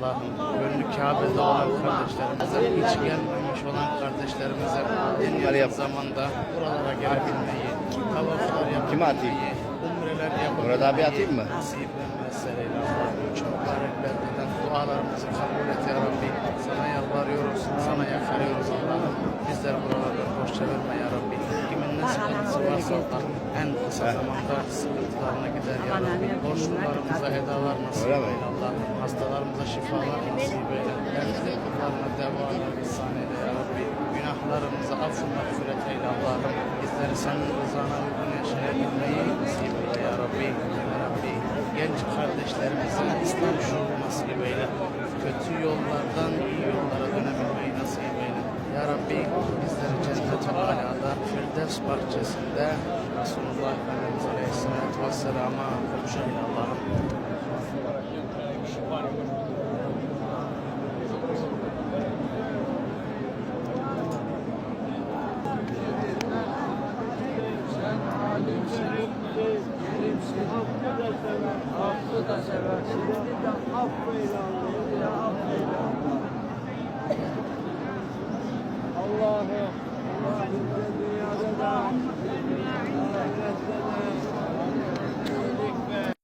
Allah'ım gönlü Kabe'de olan kardeşlerimize, hiç gelmemiş olan kardeşlerimize en yakın zamanda buralara gelebilmeyi, tavaflar yapabilmeyi, umreler yapabilmeyi, Murat abi atayım mı? nasip ve meseleyle Allah'ım çok bareklerden dualarımızı kabul et ya Rabbi. Sana yalvarıyoruz, sana yakarıyoruz Allah'ım. Bizler buralarda boş çevirme ya Rabbi. Kimin ne sıkıntısı varsa Allah en kısa zamanda sıkıntılarına gider ya Rabbi. Borçlularımıza edalar nasip eyle Allah. Hastalarımıza şifalar nasip eyle. Dertli kullarına devalar ihsan eyle ya Rabbi. Günahlarımıza affı mağfiret eyle Allah'ım. Bizleri senin rızana uygun yaşayabilmeyi nasip eyle ya Rabbi. Ya Rabbi. Genç kardeşlerimize İslam şuuru nasip eyle. Kötü yollardan iyi yollara dönebilmeyi nasip eyle. Ya Rabbi bizleri cennet-i alâda, Firdevs bahçesinde Resulullah Efendimiz Aleyhisselatü Vesselam'a kavuşayım Allah'ım. Affı da sever, şimdi de affeyle Allah'ım, Allah'ım dünyada da